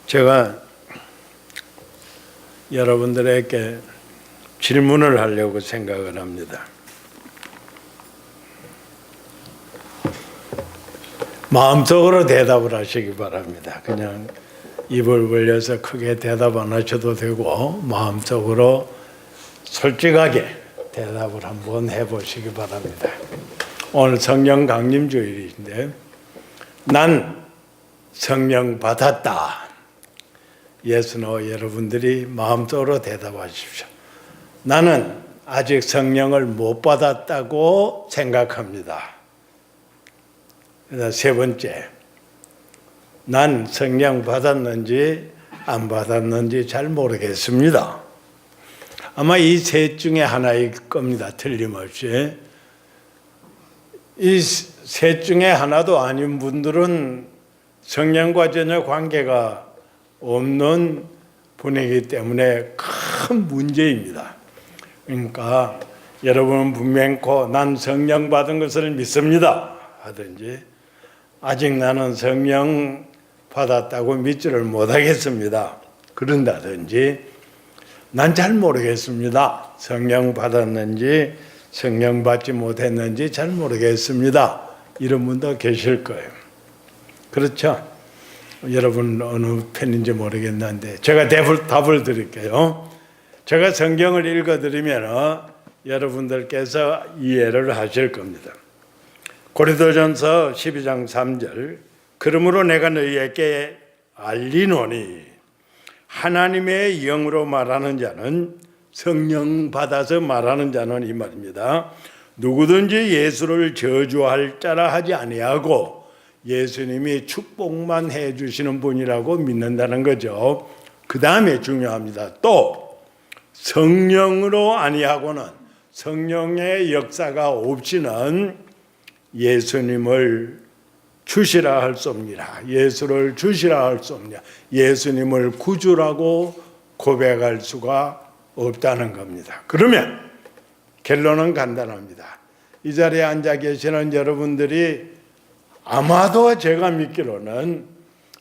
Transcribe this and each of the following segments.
제가 여러분들에게 질문을 하려고 생각을 합니다. 마음속으로 대답을 하시기 바랍니다. 그냥 입을 벌려서 크게 대답 안 하셔도 되고 마음속으로 솔직하게 대답을 한번 해보시기 바랍니다. 오늘 성령 강림 주일인데 난 성령 받았다. 예수노 여러분들이 마음속으로 대답하십시오. 나는 아직 성령을 못 받았다고 생각합니다. 세 번째, 난 성령 받았는지 안 받았는지 잘 모르겠습니다. 아마 이 셋 중에 하나일 겁니다. 틀림없이. 이 셋 중에 하나도 아닌 분들은 성령과 전혀 관계가 없는 분이기 때문에 큰 문제입니다. 그러니까 여러분은 분명코 난 성령 받은 것을 믿습니다 하든지 아직 나는 성령 받았다고 믿지를 못하겠습니다 그런다든지 난 잘 모르겠습니다. 성령 받았는지 성령 받지 못했는지 잘 모르겠습니다. 이런 분도 계실 거예요. 그렇죠? 여러분 어느 편인지 모르겠는데 제가 답을 드릴게요. 제가 성경을 읽어드리면 여러분들께서 이해를 하실 겁니다. 고린도전서 12장 3절 그러므로 내가 너희에게 알리노니 하나님의 영으로 말하는 자는 성령 받아서 말하는 자는 이 말입니다. 누구든지 예수를 저주할 자라 하지 아니하고 예수님이 축복만 해주시는 분이라고 믿는다는 거죠. 그 다음에 중요합니다. 또 성령으로 아니하고는 성령의 역사가 없이는 예수님을 주시라 할 수 없느니라. 예수를 주시라 할 수 없느냐. 예수님을 구주라고 고백할 수가 없다는 겁니다. 그러면 결론은 간단합니다. 이 자리에 앉아 계시는 여러분들이 아마도 제가 믿기로는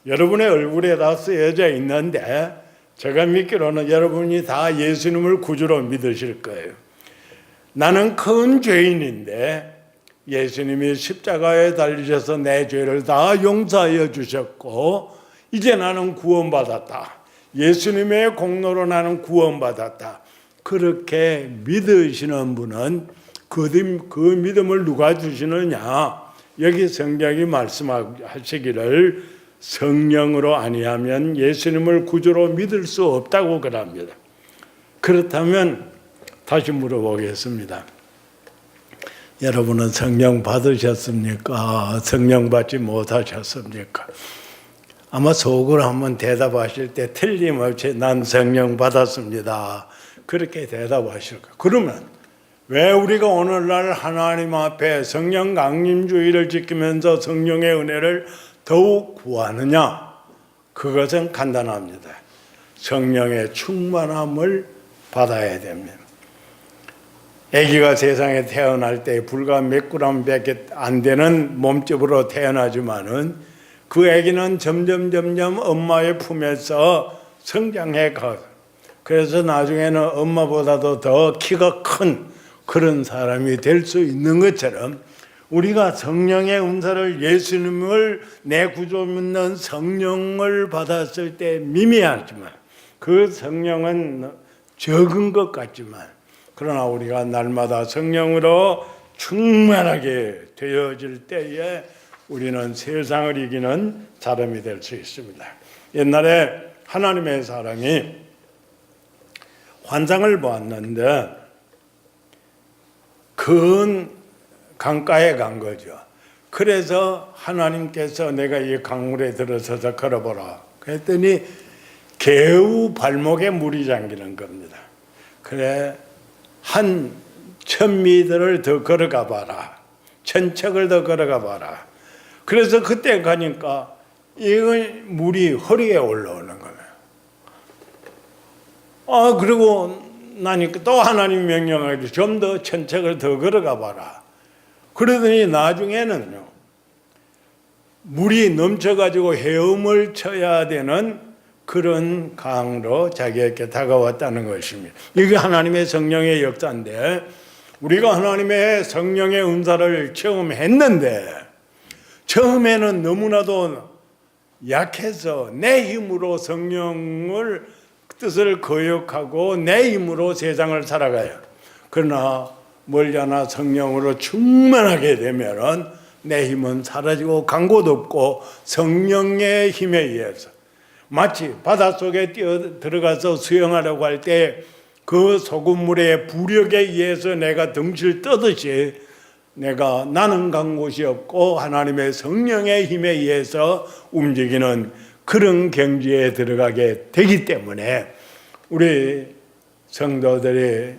여러분의 얼굴에 다 쓰여져 있는데 제가 믿기로는 여러분이 다 예수님을 구주로 믿으실 거예요. 나는 큰 죄인인데 예수님이 십자가에 달리셔서 내 죄를 다 용서하여 주셨고 이제 나는 구원받았다. 예수님의 공로로 나는 구원받았다. 그렇게 믿으시는 분은 그 믿음을 누가 주시느냐? 여기 성경이 말씀하시기를 성령으로 아니하면 예수님을 구주로 믿을 수 없다고 그럽니다. 그렇다면 다시 물어보겠습니다. 여러분은 성령 받으셨습니까? 성령 받지 못하셨습니까? 아마 속으로 한번 대답하실 때 틀림없이 난 성령 받았습니다. 그렇게 대답하실 거예요. 그러면 왜 우리가 오늘날 하나님 앞에 성령 강림주의를 지키면서 성령의 은혜를 더욱 구하느냐? 그것은 간단합니다. 성령의 충만함을 받아야 됩니다. 아기가 세상에 태어날 때 불과 몇 그램밖에 안 되는 몸집으로 태어나지만은 그 아기는 점점 엄마의 품에서 성장해 가. 그래서 나중에는 엄마보다도 더 키가 큰 그런 사람이 될 수 있는 것처럼 우리가 성령의 은사를 예수님을 내 구주 믿는 성령을 받았을 때 미미하지만 그 성령은 적은 것 같지만 그러나 우리가 날마다 성령으로 충만하게 되어질 때에 우리는 세상을 이기는 사람이 될 수 있습니다. 옛날에 하나님의 사람이 환상을 보았는데 큰 강가에 간 거죠. 그래서 하나님께서 내가 이 강물에 들어서서 걸어보라. 그랬더니 개우 발목에 물이 잠기는 겁니다. 그래 한 1000미터를 더 걸어가 봐라. 1000척을 더 걸어가 봐라. 그래서 그때 가니까 이 물이 허리에 올라오는 거예요. 그리고 나니까 또 하나님 명령하기로 좀 더 1000척을 더 걸어가 봐라. 그러더니 나중에는요 물이 넘쳐가지고 헤엄을 쳐야 되는 그런 강으로 자기에게 다가왔다는 것입니다. 이게 하나님의 성령의 역사인데, 우리가 하나님의 성령의 은사를 체험했는데 처음에는 너무나도 약해서 내 힘으로 성령을 뜻을 거역하고 내 힘으로 세상을 살아가요. 그러나 멀리하나 성령으로 충만하게 되면은 내 힘은 사라지고 간 곳 없고 성령의 힘에 의해서, 마치 바닷속에 뛰어 들어가서 수영하려고 할 때 그 소금물의 부력에 의해서 내가 덩치를 떠듯이 나는 간 곳이 없고 하나님의 성령의 힘에 의해서 움직이는 그런 경지에 들어가게 되기 때문에 우리 성도들이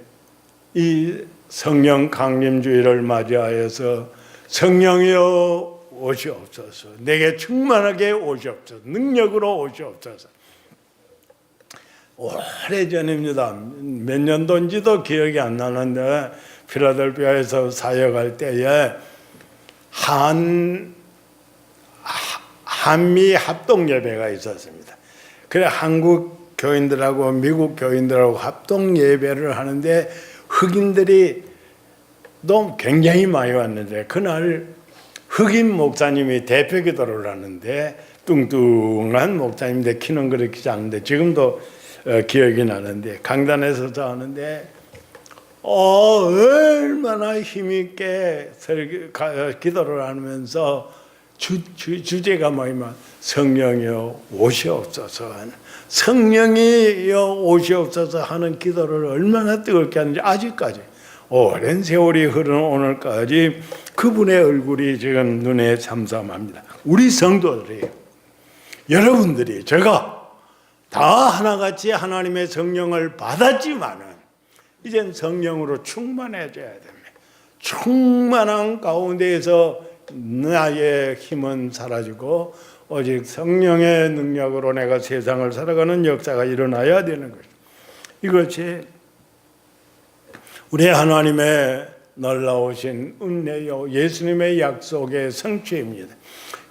이 성령 강림주의를 맞이하여서 성령이여 오시옵소서, 내게 충만하게 오시옵소서, 능력으로 오시옵소서. 오래전입니다. 몇 년도인지도 기억이 안 나는데 필라델피아에서 사역할 때에 한미 합동 예배가 있었습니다. 그래 한국 교인들하고 미국 교인들하고 합동 예배를 하는데 흑인들이 너무 굉장히 많이 왔는데, 그날 흑인 목사님이 대표 기도를 하는데, 뚱뚱한 목사님인데 키는 그렇게 작은데 지금도 기억이 나는데, 강단에서 하는데 얼마나 힘있게 기도를 하면서 주제가 뭐냐면 성령이여 오시옵소서, 성령이여 오시옵소서 하는 기도를 얼마나 뜨겁게 하는지 아직까지 오랜 세월이 흐르는 오늘까지 그분의 얼굴이 지금 눈에 삼삼합니다. 우리 성도들이, 여러분들이, 제가 다 하나같이 하나님의 성령을 받았지만은 이젠 성령으로 충만해져야 됩니다. 충만한 가운데에서 나의 힘은 사라지고 오직 성령의 능력으로 내가 세상을 살아가는 역사가 일어나야 되는 것입니다. 이것이 우리 하나님의 놀라우신 은혜요 예수님의 약속의 성취입니다.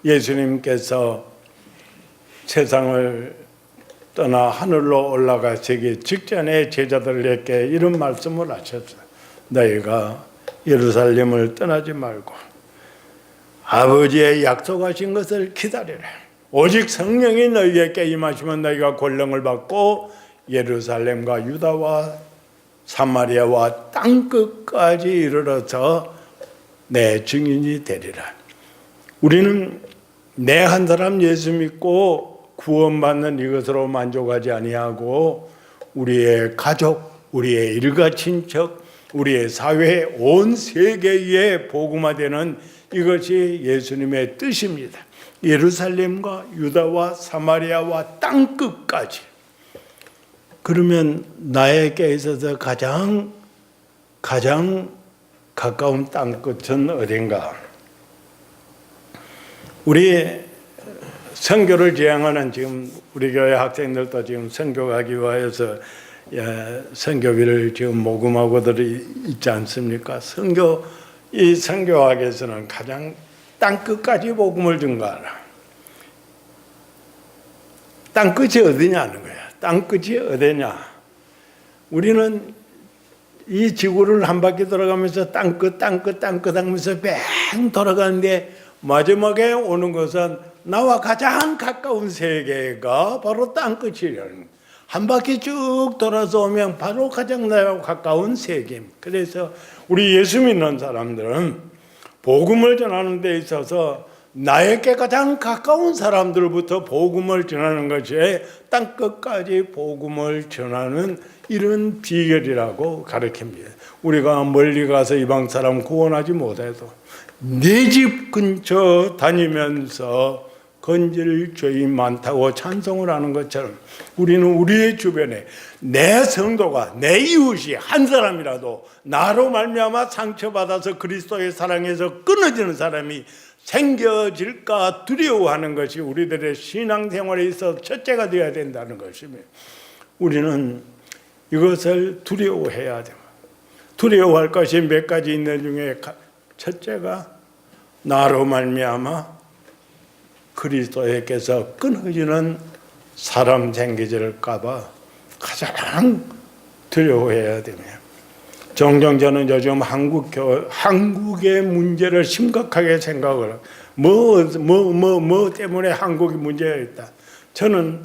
예수님께서 세상을 떠나 하늘로 올라가시기 직전에 제자들에게 이런 말씀을 하셨어요. 너희가 예루살렘을 떠나지 말고 아버지의 약속하신 것을 기다리라. 오직 성령이 너희에게 임하시면 너희가 권능을 받고 예루살렘과 유다와 사마리아와 땅끝까지 이르러서 내 증인이 되리라. 우리는 내 한 사람 예수 믿고 구원받는 이것으로 만족하지 아니하고 우리의 가족, 우리의 일가 친척, 우리의 사회, 온 세계에 복음화되는 이것이 예수님의 뜻입니다. 예루살렘과 유다와 사마리아와 땅끝까지. 그러면 나에게 있어서 가장 가까운 땅끝은 어딘가? 우리 선교를 지향하는 지금 우리 교회 학생들도 지금 선교 가기 위해서 선교비를 지금 모금하고들 있지 않습니까? 이 선교학에서는 가장 땅끝까지 복음을 전가하라. 땅끝이 어디냐는 거야. 땅끝이 어디냐? 우리는 이 지구를 한 바퀴 돌아가면서 땅끝 하면서 뺑 돌아가는데 마지막에 오는 것은 나와 가장 가까운 세계가 바로 땅끝이라는, 한 바퀴 쭉 돌아서 오면 바로 가장 나와 가까운 세계입니다. 그래서 우리 예수 믿는 사람들은 복음을 전하는 데 있어서 나에게 가장 가까운 사람들부터 복음을 전하는 것이 땅끝까지 복음을 전하는 이런 비결이라고 가르칩니다. 우리가 멀리 가서 이방 사람 구원하지 못해도 내 집 근처 다니면서 건질 죄인 많다고 찬송을 하는 것처럼 우리는 우리의 주변에 내 성도가, 내 이웃이 한 사람이라도 나로 말미암아 상처받아서 그리스도의 사랑에서 끊어지는 사람이 생겨질까 두려워하는 것이 우리들의 신앙생활에 있어 첫째가 되어야 된다는 것입니다. 우리는 이것을 두려워해야 됩니다. 두려워할 것이 몇 가지 있는 중에 첫째가 나로 말미암아 그리스도에게서 끊어지는 사람 생기질까봐 가장 두려워해야 됩니다. 종종 저는 요즘 한국의 문제를 심각하게 생각을 해요. 뭐 때문에 한국이 문제가 있다. 저는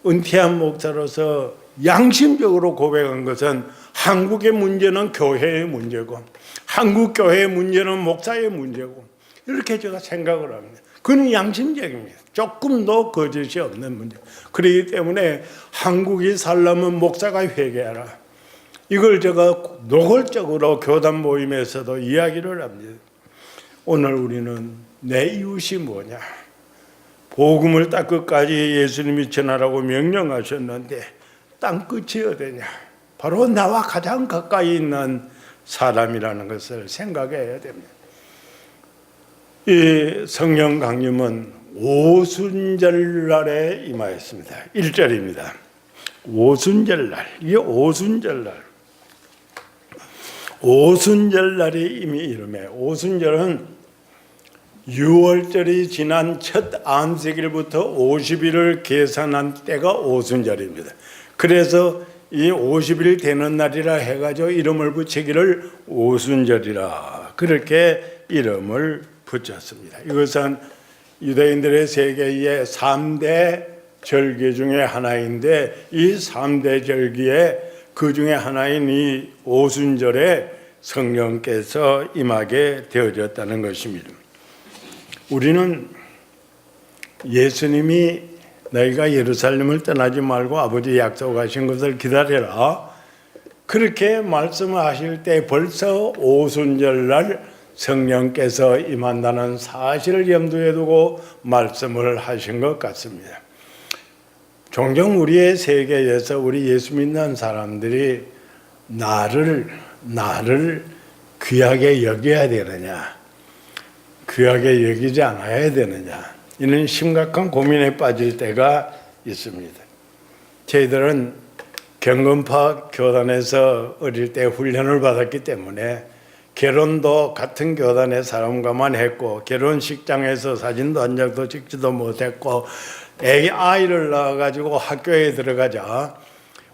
은퇴한 목사로서 양심적으로 고백한 것은 한국의 문제는 교회의 문제고 한국 교회의 문제는 목사의 문제고 이렇게 제가 생각을 합니다. 그건 양심적입니다. 조금도 거짓이 없는 문제. 그렇기 때문에 한국이 살려면 목사가 회개하라. 이걸 제가 노골적으로 교단 모임에서도 이야기를 합니다. 오늘 우리는 내 이웃이 뭐냐? 복음을 땅 끝까지 예수님이 전하라고 명령하셨는데 땅 끝이 어디냐? 바로 나와 가장 가까이 있는 사람이라는 것을 생각해야 됩니다. 이 성령 강림은 오순절날에 임하였습니다. 1절입니다. 오순절날, 이게 오순절날. 오순절날이 이미 이름에 오순절은 6월절이 지난 첫 안식일부터 50일을 계산한 때가 오순절입니다. 그래서 이 50일 되는 날이라 해가지고 이름을 붙이기를 오순절이라 그렇게 이름을 붙였습니다. 이것은 유대인들의 세계의 3대 절기 중에 하나인데 이 3대 절기에 그 중에 하나인 이 오순절에 성령께서 임하게 되어졌다는 것입니다. 우리는 예수님이 너희가 예루살렘을 떠나지 말고 아버지 약속하신 것을 기다려라. 그렇게 말씀하실 때 벌써 오순절날 성령께서 임한다는 사실을 염두에 두고 말씀을 하신 것 같습니다. 종종 우리의 세계에서 우리 예수 믿는 사람들이 나를 귀하게 여겨야 되느냐, 귀하게 여기지 않아야 되느냐, 이런 심각한 고민에 빠질 때가 있습니다. 저희들은 경건파 교단에서 어릴 때 훈련을 받았기 때문에 결혼도 같은 교단의 사람과만 했고 결혼식장에서 사진도 한 장도 찍지도 못했고 아이를 낳아가지고 학교에 들어가자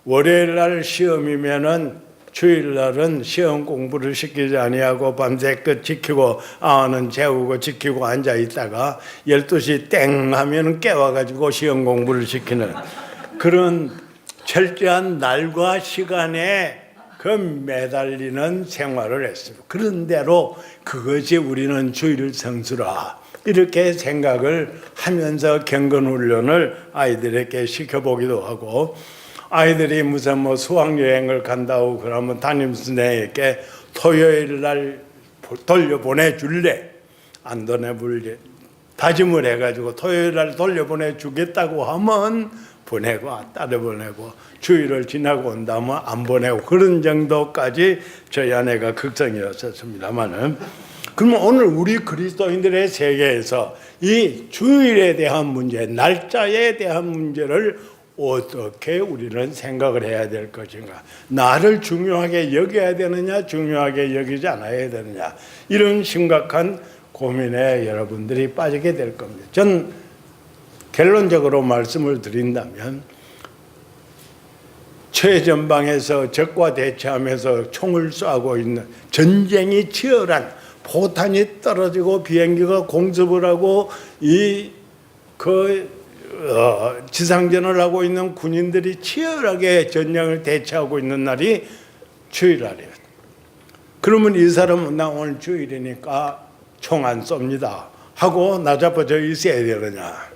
월요일 날 시험이면은 주일 날은 시험 공부를 시키지 아니하고 밤새껏 지키고 아는 재우고 지키고 앉아 있다가 12시 땡 하면 깨워가지고 시험 공부를 시키는 그런 철저한 날과 시간에 그 매달리는 생활을 했습니다. 그런 대로 그것이 우리는 주일 성수라 이렇게 생각을 하면서 경건훈련을 아이들에게 시켜보기도 하고 아이들이 무슨 수학여행을 간다고 그러면 담임선생에게 토요일 날 돌려보내줄래? 안 보내줄래? 다짐을 해가지고 토요일 날 돌려보내주겠다고 하면 보내고 따로 보내고 주일을 지나고 온다면 안 보내고 그런 정도까지 저희 아내가 극성이었습니다만은 그러면 오늘 우리 그리스도인들의 세계에서 이 주일에 대한 문제, 날짜에 대한 문제를 어떻게 우리는 생각을 해야 될 것인가? 나를 중요하게 여겨야 되느냐, 중요하게 여기지 않아야 되느냐? 이런 심각한 고민에 여러분들이 빠지게 될 겁니다. 전 결론적으로 말씀을 드린다면 최전방에서 적과 대치하면서 총을 쏘고 있는 전쟁이 치열한 포탄이 떨어지고 비행기가 공습을 하고 지상전을 하고 있는 군인들이 치열하게 전쟁을 대치하고 있는 날이 주일날이에요. 그러면 이 사람은 나 오늘 주일이니까 총 안 쏩니다 하고 나자빠져 있어야 되느냐?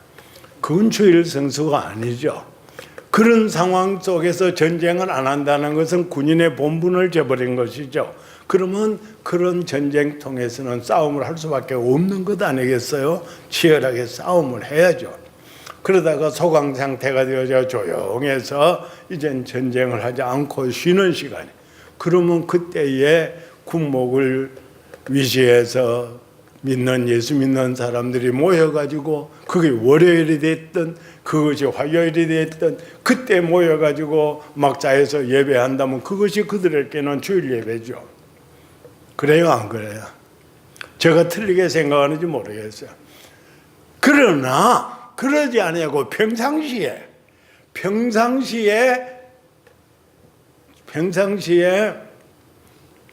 그건 주일 성수가 아니죠. 그런 상황 속에서 전쟁을 안 한다는 것은 군인의 본분을 저버린 것이죠. 그러면 그런 전쟁통에서는 싸움을 할 수밖에 없는 것 아니겠어요? 치열하게 싸움을 해야죠. 그러다가 소강 상태가 되어져 조용해서 이젠 전쟁을 하지 않고 쉬는 시간이. 그러면 그때에 군목을 위시해서 믿는 예수 믿는 사람들이 모여가지고 그게 월요일이 됐든 그것이 화요일이 됐든 그때 모여가지고 막자에서 예배한다면 그것이 그들에게는 주일 예배죠. 그래요, 안 그래요? 제가 틀리게 생각하는지 모르겠어요. 그러나 그러지 않냐고. 평상시에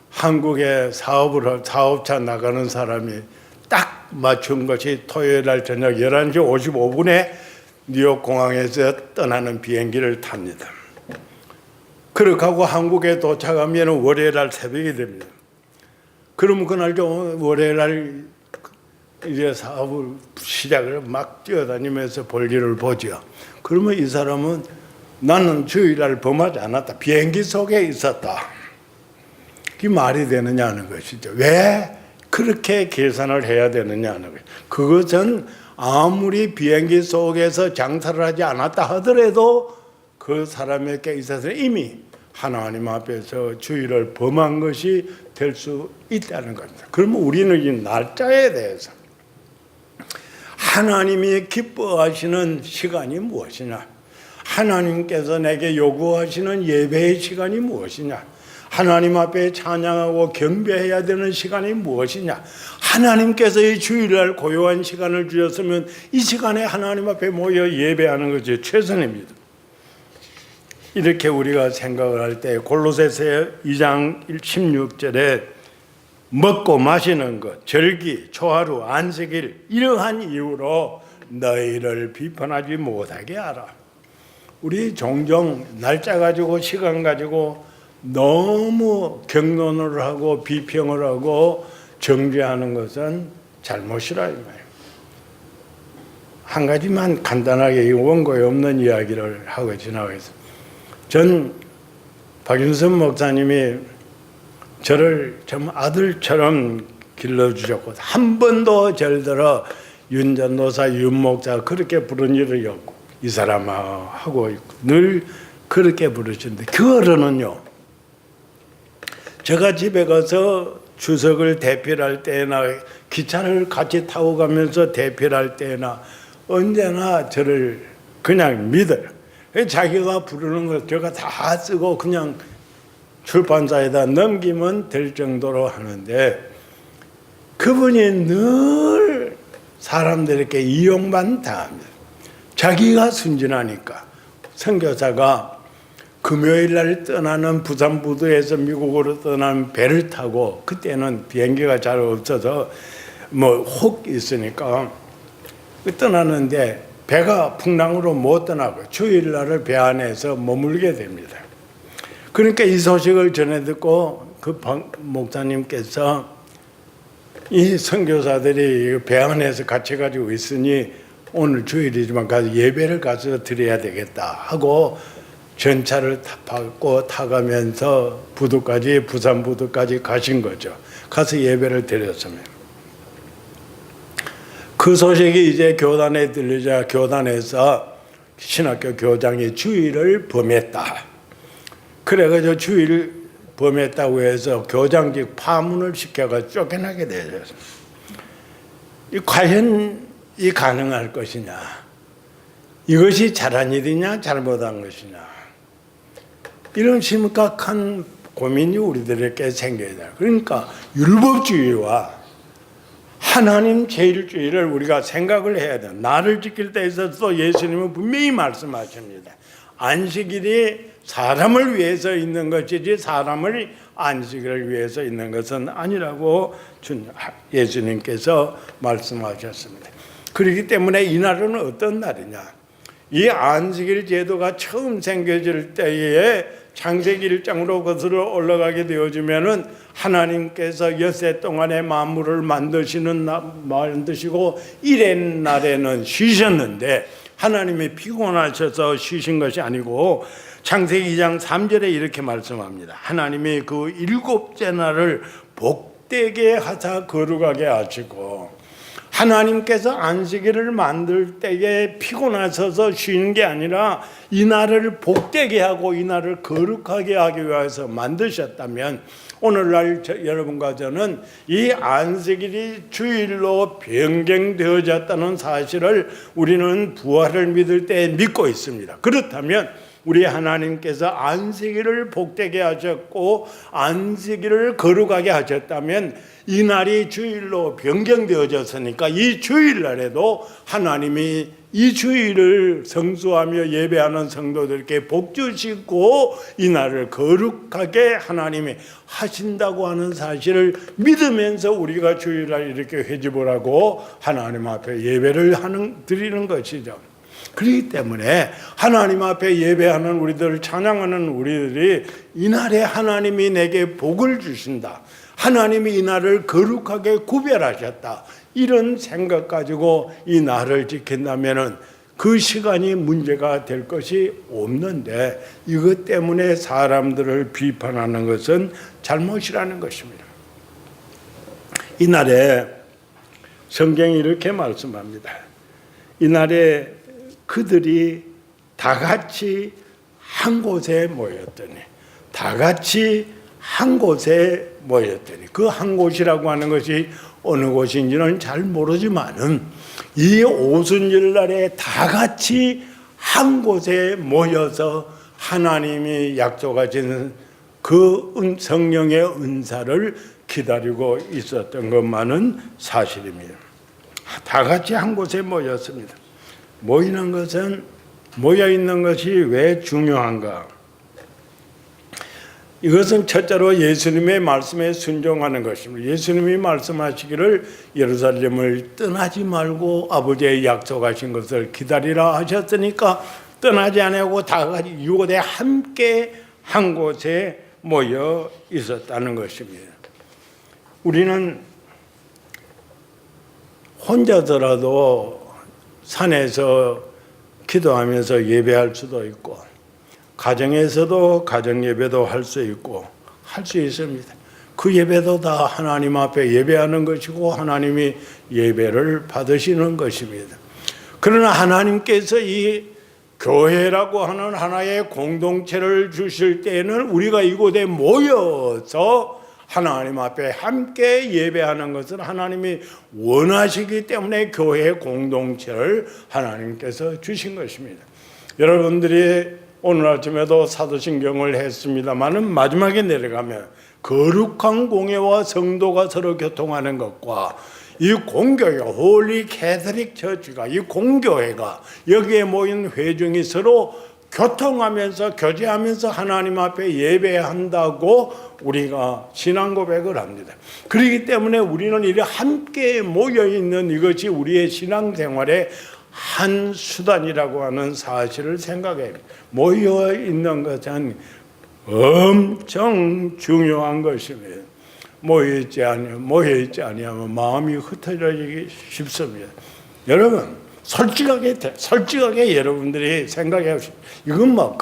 한국에 사업차 나가는 사람이 딱 맞춘 것이 토요일 날 저녁 11시 55분에 뉴욕 공항에서 떠나는 비행기를 탑니다. 그렇게 하고 한국에 도착하면 월요일 날 새벽이 됩니다. 그러면 그날 월요일 날 이제 사업을 시작을 막 뛰어다니면서 볼일을 보죠. 그러면 이 사람은 나는 주일날 범하지 않았다. 비행기 속에 있었다. 그게 말이 되느냐는 것이죠. 왜 그렇게 계산을 해야 되느냐는 거예요. 그것은 아무리 비행기 속에서 장사를 하지 않았다 하더라도 그 사람에게 있어서 이미 하나님 앞에서 주의를 범한 것이 될 수 있다는 겁니다. 그러면 우리는 이 날짜에 대해서 하나님이 기뻐하시는 시간이 무엇이냐? 하나님께서 내게 요구하시는 예배의 시간이 무엇이냐? 하나님 앞에 찬양하고 경배해야 되는 시간이 무엇이냐? 하나님께서 이 주일날 고요한 시간을 주셨으면 이 시간에 하나님 앞에 모여 예배하는 것이 최선입니다. 이렇게 우리가 생각을 할 때 골로새서 2장 16절에 먹고 마시는 것, 절기, 초하루, 안식일 이러한 이유로 너희를 비판하지 못하게 하라. 우리 종종 날짜 가지고 시간 가지고 너무 경론을 하고 비평을 하고 정죄하는 것은 잘못이라 이 말이에요. 한 가지만 간단하게 원고에 없는 이야기를 하고 지나가겠습니다. 전 박윤선 목사님이 저를 좀 아들처럼 길러주셨고 한 번도 절들어 윤전도사 윤목자 그렇게 부른 일이 없고 이 사람아 하고 있고 늘 그렇게 부르시는데 그 어른은요, 제가 집에 가서 추석을 대필할 때나 기차를 같이 타고 가면서 대필할 때나 언제나 저를 그냥 믿어요. 자기가 부르는 걸 제가 다 쓰고 그냥 출판사에다 넘기면 될 정도로 하는데 그분이 늘 사람들에게 이용만 당합니다. 자기가 순진하니까 선교사가 금요일 날 떠나는 부산부두에서 미국으로 떠나는 배를 타고 그때는 비행기가 잘 없어서 혹 있으니까 떠나는데 배가 풍랑으로 못 떠나고 주일날을 배 안에서 머물게 됩니다. 그러니까 이 소식을 전해 듣고 그 목사님께서 이 선교사들이 배 안에서 같이 가지고 있으니 오늘 주일이지만 가서 예배를 가서 드려야 되겠다 하고 전차를 타가면서 부두까지 부산 부두까지 가신 거죠. 가서 예배를 드렸습니다. 그 소식이 이제 교단에 들리자 교단에서 신학교 교장이 주일을 범했다. 그래가지고 주일 범했다고 해서 교장직 파문을 시켜가 쫓겨나게 되었습니다. 과연 이 가능할 것이냐? 이것이 잘한 일이냐 잘못한 것이냐? 이런 심각한 고민이 우리들에게 생겨야 돼요. 그러니까 율법주의와 하나님 제일주의를 우리가 생각을 해야 돼요. 나를 지킬 때 있어서 예수님은 분명히 말씀하십니다. 안식일이 사람을 위해서 있는 것이지 사람을 안식일을 위해서 있는 것은 아니라고 예수님께서 말씀하셨습니다. 그렇기 때문에 이 날은 어떤 날이냐? 이 안식일 제도가 처음 생겨질 때에 창세기 1장으로 거슬러 올라가게 되어지면은 하나님께서 엿새 동안에 만물을 만드시고 일의 날에는 쉬셨는데 하나님이 피곤하셔서 쉬신 것이 아니고 창세기 2장 3절에 이렇게 말씀합니다. 하나님이 그 일곱째 날을 복되게 하사 거룩하게 하시고 하나님께서 안식일을 만들 때에 피곤하셔서 쉬는 게 아니라 이 날을 복되게 하고 이 날을 거룩하게 하기 위해서 만드셨다면 오늘날 여러분과 저는 이 안식일이 주일로 변경되어졌다는 사실을 우리는 부활을 믿을 때 믿고 있습니다. 그렇다면 우리 하나님께서 안식일을 복되게 하셨고 안식일을 거룩하게 하셨다면 이 날이 주일로 변경되어졌으니까 이 주일날에도 하나님이 이 주일을 성수하며 예배하는 성도들께 복 주시고 이 날을 거룩하게 하나님이 하신다고 하는 사실을 믿으면서 우리가 주일날 이렇게 회집을 하고 하나님 앞에 예배를 드리는 것이죠. 그렇기 때문에 하나님 앞에 예배하는 우리들, 찬양하는 우리들이 이날에 하나님이 내게 복을 주신다, 하나님이 이 날을 거룩하게 구별하셨다, 이런 생각 가지고 이 날을 지킨다면 그 시간이 문제가 될 것이 없는데, 이것 때문에 사람들을 비판하는 것은 잘못이라는 것입니다. 이 날에 성경이 이렇게 말씀합니다. 이 날에 그들이 다 같이 한 곳에 모였더니, 다 같이 한 곳에 모였더니, 그 한 곳이라고 하는 것이 어느 곳인지는 잘 모르지만은 이 오순절 날에 다 같이 한 곳에 모여서 하나님이 약속하신 그 성령의 은사를 기다리고 있었던 것만은 사실입니다. 다 같이 한 곳에 모였습니다. 모여 있는 것이 왜 중요한가? 이것은 첫째로 예수님의 말씀에 순종하는 것입니다. 예수님이 말씀하시기를 예루살렘을 떠나지 말고 아버지의 약속하신 것을 기다리라 하셨으니까 떠나지 않고 다 같이 이곳에 함께 한 곳에 모여 있었다는 것입니다. 우리는 혼자서라도 산에서 기도하면서 예배할 수도 있고, 가정에서도 가정 예배도 할 수 있고 할 수 있습니다. 그 예배도 다 하나님 앞에 예배하는 것이고 하나님이 예배를 받으시는 것입니다. 그러나 하나님께서 이 교회라고 하는 하나의 공동체를 주실 때에는 우리가 이곳에 모여서 하나님 앞에 함께 예배하는 것은 하나님이 원하시기 때문에 교회 공동체를 하나님께서 주신 것입니다. 여러분들이 오늘 아침에도 사도신경을 했습니다마는 마지막에 내려가면 거룩한 공예와 성도가 서로 교통하는 것과 이 공교회, 홀리 캐서릭 처치가, 이 공교회가 여기에 모인 회중이 서로 교통하면서 교제하면서 하나님 앞에 예배한다고 우리가 신앙 고백을 합니다. 그렇기 때문에 우리는 이렇게 함께 모여 있는 이것이 우리의 신앙 생활의 한 수단이라고 하는 사실을 생각해요. 모여 있는 것은 엄청 중요한 것입니다. 모여 있지 아니하면 마음이 흩어지기 쉽습니다. 여러분, 솔직하게 여러분들이 생각해 보십시오. 이건 뭐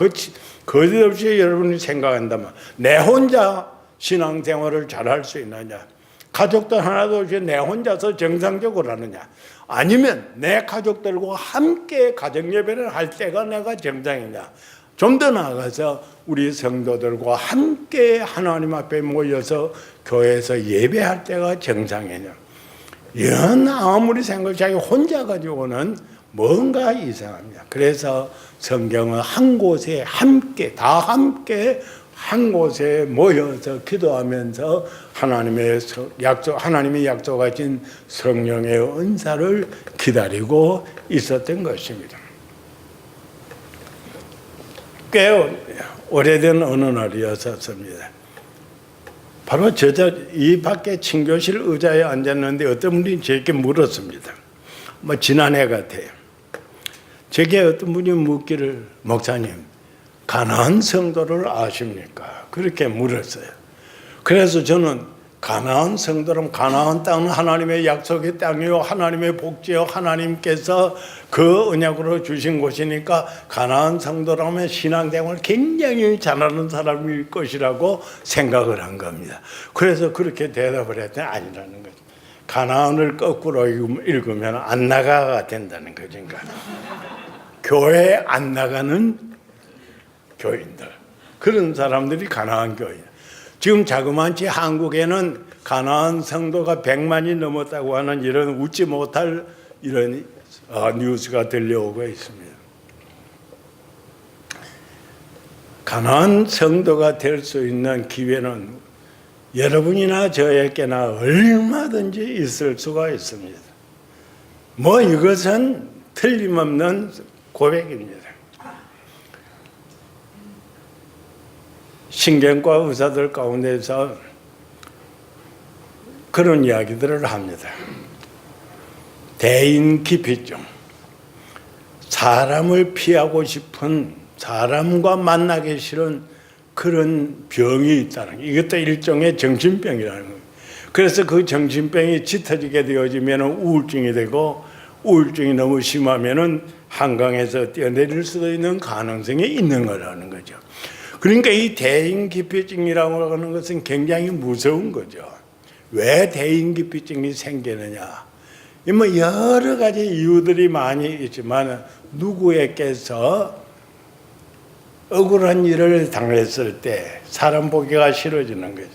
거짓없이 여러분이 생각한다면 내 혼자 신앙생활을 잘할 수 있느냐? 가족들 하나도 없이 내 혼자서 정상적으로 하느냐? 아니면 내 가족들과 함께 가정예배를 할 때가 내가 정상이냐? 좀 더 나아가서 우리 성도들과 함께 하나님 앞에 모여서 교회에서 예배할 때가 정상이냐? 이런 아무리 생각하기 혼자 가지고는 뭔가 이상합니다. 그래서 성경은 한 곳에 함께, 다 함께 한 곳에 모여서 기도하면서 하나님이 약속하신 성령의 은사를 기다리고 있었던 것입니다. 꽤 오래된 어느 날이었습니다. 바로 이 밖에 친교실 의자에 앉았는데 어떤 분이 제게 물었습니다. 지난해 같아요. 제게 어떤 분이 묻기를, 목사님, 가나안 성도를 아십니까? 그렇게 물었어요. 그래서 저는 가나안 성도는 가나안 땅은 하나님의 약속의 땅이요, 하나님의 복지요, 하나님께서 그 언약으로 주신 곳이니까 가나안 성도라면 신앙생활을 굉장히 잘하는 사람일 것이라고 생각을 한 겁니다. 그래서 그렇게 대답을 했더니 아니라는 거죠. 가나안을 거꾸로 읽으면 안 나가가 된다는 거죠. 그러니까 교회 안 나가는 교인들, 그런 사람들이 가나안 교인. 지금 자그마치 한국에는 가나안 성도가 100만이 넘었다고 하는 이런 웃지 못할 이런 뉴스가 들려오고 있습니다. 가난한 성도가 될 수 있는 기회는 여러분이나 저에게나 얼마든지 있을 수가 있습니다. 뭐 이것은 틀림없는 고백입니다. 신경과 의사들 가운데서 그런 이야기들을 합니다. 대인기피증, 사람을 피하고 싶은, 사람과 만나기 싫은 그런 병이 있다는 거예요. 이것도 일종의 정신병이라는 거예요. 그래서 그 정신병이 짙어지게 되어지면 우울증이 되고, 우울증이 너무 심하면 한강에서 뛰어내릴 수도 있는 가능성이 있는 거라는 거죠. 그러니까 이 대인기피증이라고 하는 것은 굉장히 무서운 거죠. 왜 대인기피증이 생기느냐? 뭐 여러 가지 이유들이 많이 있지만 누구에게서 억울한 일을 당했을 때 사람 보기가 싫어지는 거죠.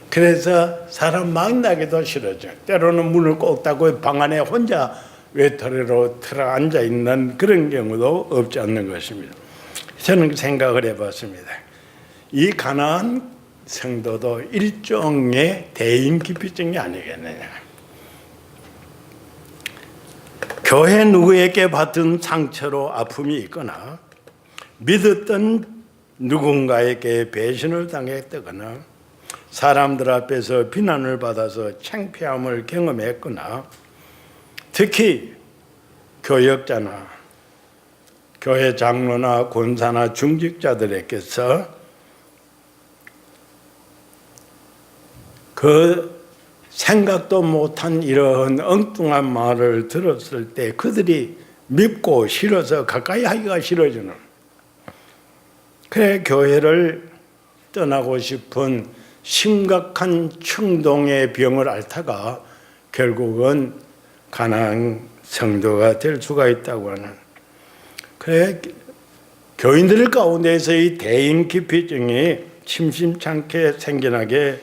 그래서 사람 만나기도 싫어져. 때로는 문을 꼭 닫고 방 안에 혼자 외톨이로 틀어앉아 있는 그런 경우도 없지 않는 것입니다. 저는 생각을 해봤습니다. 이 가난한 성도도 일종의 대인기피증이 아니겠느냐. 교회 누구에게 받은 상처로 아픔이 있거나 믿었던 누군가에게 배신을 당했거나 사람들 앞에서 비난을 받아서 창피함을 경험했거나 특히 교역자나 교회 장로나 권사나 중직자들에게서 그 생각도 못한 이러한 엉뚱한 말을 들었을 때 그들이 밉고 싫어서 가까이 하기가 싫어지는, 그래 교회를 떠나고 싶은 심각한 충동의 병을 앓다가 결국은 가난한 성도가 될 수가 있다고 하는, 그래 교인들 가운데서 이 대인기피증이 심심찮게 생겨나게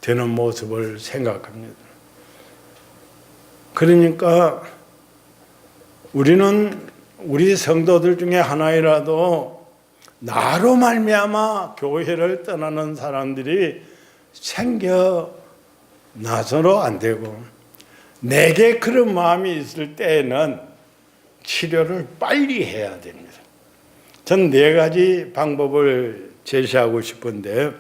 되는 모습을 생각합니다. 그러니까 우리는 우리 성도들 중에 하나이라도 나로 말미암아 교회를 떠나는 사람들이 생겨나서는 안 되고, 내게 그런 마음이 있을 때에는 치료를 빨리 해야 됩니다. 전 4가지 방법을 제시하고 싶은데,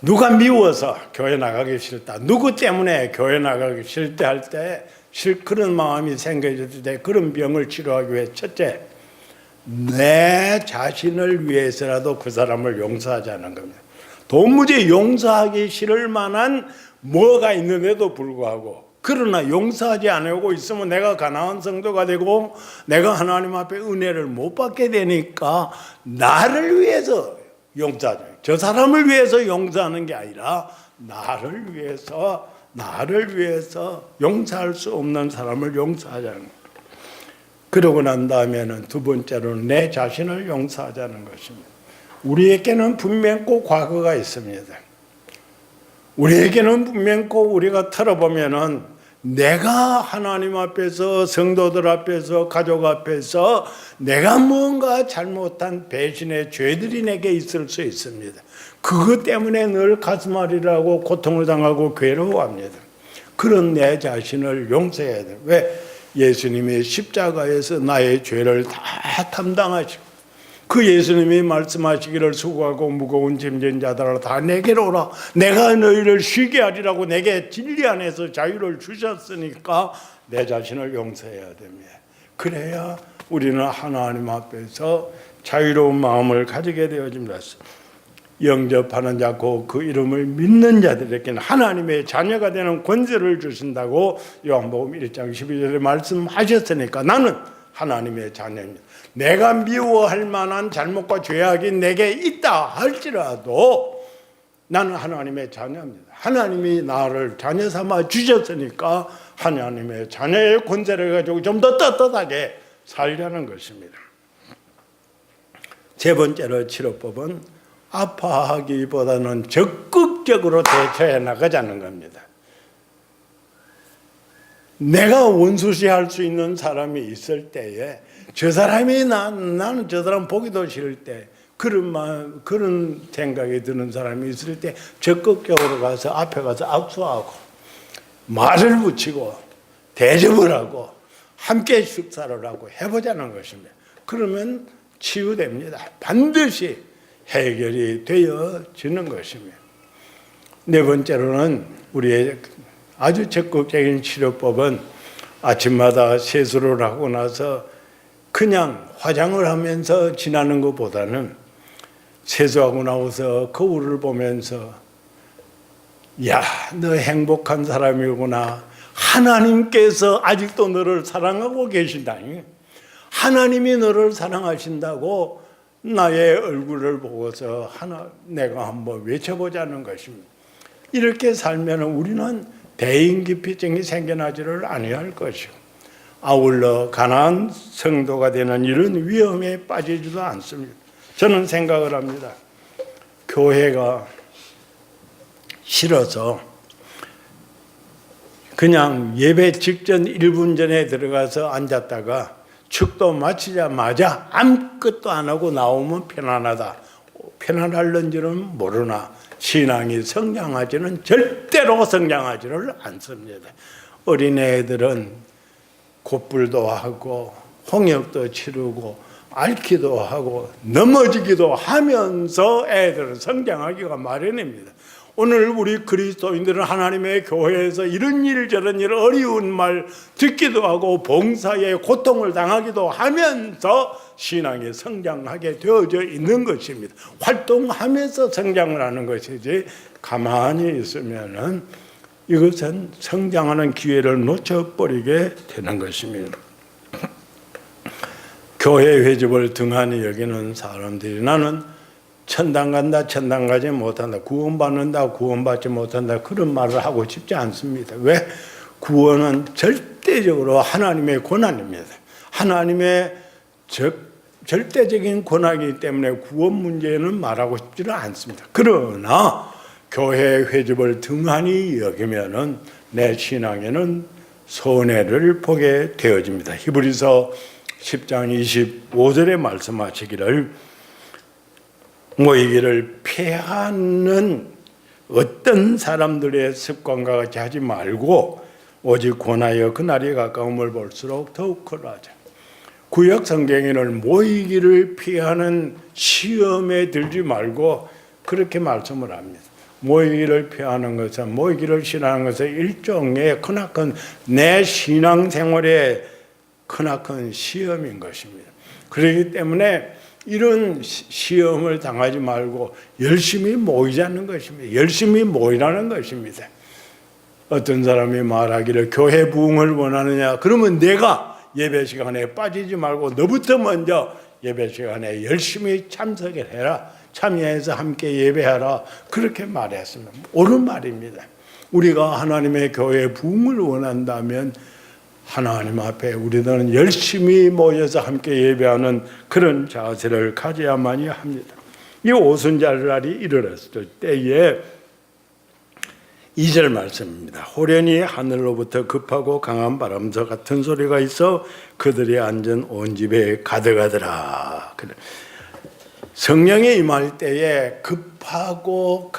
누가 미워서 교회 나가기 싫다, 누구 때문에 교회 나가기 싫다 할 때 그런 마음이 생겨질 때 그런 병을 치료하기 위해 첫째, 내 자신을 위해서라도 그 사람을 용서하자는 겁니다. 도무지 용서하기 싫을 만한 뭐가 있는데도 불구하고, 그러나 용서하지 않고 있으면 내가 가난한 성도가 되고 내가 하나님 앞에 은혜를 못 받게 되니까 나를 위해서 용서하자. 저 사람을 위해서 용서하는 게 아니라 나를 위해서 용서할 수 없는 사람을 용서하자는 거예요. 그러고 난 다음에는 두 번째로는 내 자신을 용서하자는 것입니다. 우리에게는 분명 꼭 과거가 있습니다. 우리에게는 분명 꼭 우리가 털어보면은 내가 하나님 앞에서, 성도들 앞에서, 가족 앞에서 내가 뭔가 잘못한 배신의 죄들이 내게 있을 수 있습니다. 그것 때문에 늘 가슴앓이라고 고통을 당하고 괴로워합니다. 그런 내 자신을 용서해야 돼요. 왜? 예수님이 십자가에서 나의 죄를 다 담당하시고, 그 예수님이 말씀하시기를 수고하고 무거운 짐진 자들아 다 내게로 오라, 내가 너희를 쉬게 하리라고 내게 진리 안에서 자유를 주셨으니까 내 자신을 용서해야 됩니다. 그래야 우리는 하나님 앞에서 자유로운 마음을 가지게 되어집니다. 영접하는 자, 그 이름을 믿는 자들에게는 하나님의 자녀가 되는 권세를 주신다고 요한복음 1장 12절에 말씀하셨으니까 나는 하나님의 자녀입니다. 내가 미워할 만한 잘못과 죄악이 내게 있다 할지라도 나는 하나님의 자녀입니다. 하나님이 나를 자녀 삼아 주셨으니까 하나님의 자녀의 권세를 가지고 좀 더 떳떳하게 살려는 것입니다. 세 번째로 치료법은 아파하기보다는 적극적으로 대처해 나가자는 겁니다. 내가 원수시할 수 있는 사람이 있을 때에 저 사람이 나는 저 사람 보기도 싫을 때 그런 생각이 드는 사람이 있을 때 적극적으로 가서 앞에 가서 악수하고 말을 붙이고 대접을 하고 함께 식사를 하고 해보자는 것입니다. 그러면 치유됩니다. 반드시 해결이 되어지는 것입니다. 네 번째로는 우리의 아주 적극적인 치료법은 아침마다 세수를 하고 나서 그냥 화장을 하면서 지나는 것보다는 세수하고 나와서 거울을 보면서 야, 너 행복한 사람이구나. 하나님께서 아직도 너를 사랑하고 계신다. 하나님이 너를 사랑하신다고 나의 얼굴을 보고서 내가 한번 외쳐보자는 것입니다. 이렇게 살면 우리는 대인기피증이 생겨나지를 아니할 것이고 아울러 가난한 성도가 되는 이런 위험에 빠지지도 않습니다. 저는 생각을 합니다. 교회가 싫어서 그냥 예배 직전 1분 전에 들어가서 앉았다가 축도 마치자마자 아무것도 안 하고 나오면 편안하다. 편안할는지는 모르나 신앙이 성장하지는 절대로 성장하지를 않습니다. 어린애들은 콧불도 하고 홍역도 치르고 앓기도 하고 넘어지기도 하면서 애들은 성장하기가 마련입니다. 오늘 우리 그리스도인들은 하나님의 교회에서 이런 일 저런 일 어려운 말 듣기도 하고 봉사에 고통을 당하기도 하면서 신앙이 성장하게 되어져 있는 것입니다. 활동하면서 성장을 하는 것이지 가만히 있으면은 이것은 성장하는 기회를 놓쳐버리게 되는 것입니다. 교회 회집을 등한히 여기는 사람들이 나는 천당 간다, 천당 가지 못한다, 구원받는다, 구원받지 못한다 그런 말을 하고 싶지 않습니다. 왜? 구원은 절대적으로 하나님의 권한입니다. 하나님의 절대적인 권한이기 때문에 구원 문제는 말하고 싶지는 않습니다. 그러나 교회 회집을 등한히 여기면은 내 신앙에는 손해를 보게 되어집니다. 히브리서 10장 25절에 말씀하시기를 모이기를 피하는 어떤 사람들의 습관과 같이 하지 말고 오직 권하여 그날이 가까움을 볼수록 더욱 크라자. 구약 성경에는 모이기를 피하는 시험에 들지 말고 그렇게 말씀을 합니다. 모이기를 피하는 것은 모이기를 싫어하는 것은 일종의 크나큰 내 신앙생활의 크나큰 시험인 것입니다. 그렇기 때문에 이런 시험을 당하지 말고 열심히 모이자는 것입니다. 열심히 모이라는 것입니다. 어떤 사람이 말하기를 교회 부흥을 원하느냐? 그러면 내가 예배 시간에 빠지지 말고 너부터 먼저 예배 시간에 열심히 참석을 해라. 참여해서 함께 예배하라. 그렇게 말했습니다. 옳은 말입니다. 우리가 하나님의 교회 부흥을 원한다면 하나님 앞에 우리들은 열심히 모여서 함께 예배하는 그런 자세를 가져야만이 합니다. 이 오순절날이 이르렀을 때에 2절 말씀입니다. 호련히 하늘로부터 급하고 강한 바람서 같은 소리가 있어 그들이 앉은 온 집에 가득하더라. 성령이 임할 때에 급하고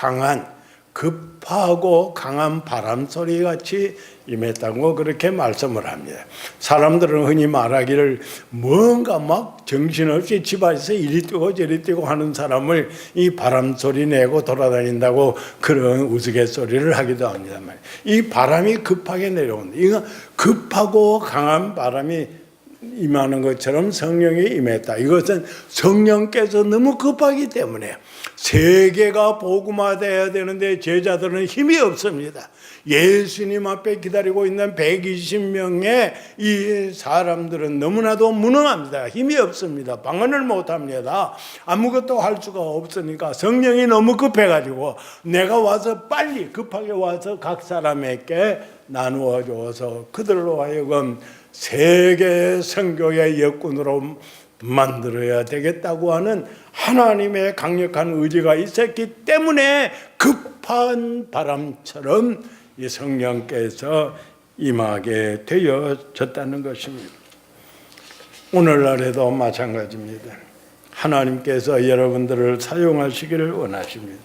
강한 바람 소리 같이 임했다고 그렇게 말씀을 합니다. 사람들은 흔히 말하기를 뭔가 막 정신없이 집 안에서 이리 뛰고 저리 뛰고 하는 사람을 이 바람 소리 내고 돌아다닌다고 그런 우스갯소리를 하기도 합니다만 이 바람이 급하게 내려온다. 이거 급하고 강한 바람이 임하는 것처럼 성령이 임했다. 이것은 성령께서 너무 급하기 때문에 세계가 복음화되어야 되는데 제자들은 힘이 없습니다. 예수님 앞에 기다리고 있는 120명의 이 사람들은 너무나도 무능합니다. 힘이 없습니다. 방언을 못합니다. 아무것도 할 수가 없으니까 성령이 너무 급해가지고 내가 와서 빨리 급하게 와서 각 사람에게 나누어 줘서 그들로 하여금 세계 선교의 역군으로 만들어야 되겠다고 하는 하나님의 강력한 의지가 있었기 때문에 급한 바람처럼 이 성령께서 임하게 되어졌다는 것입니다. 오늘날에도 마찬가지입니다. 하나님께서 여러분들을 사용하시기를 원하십니다.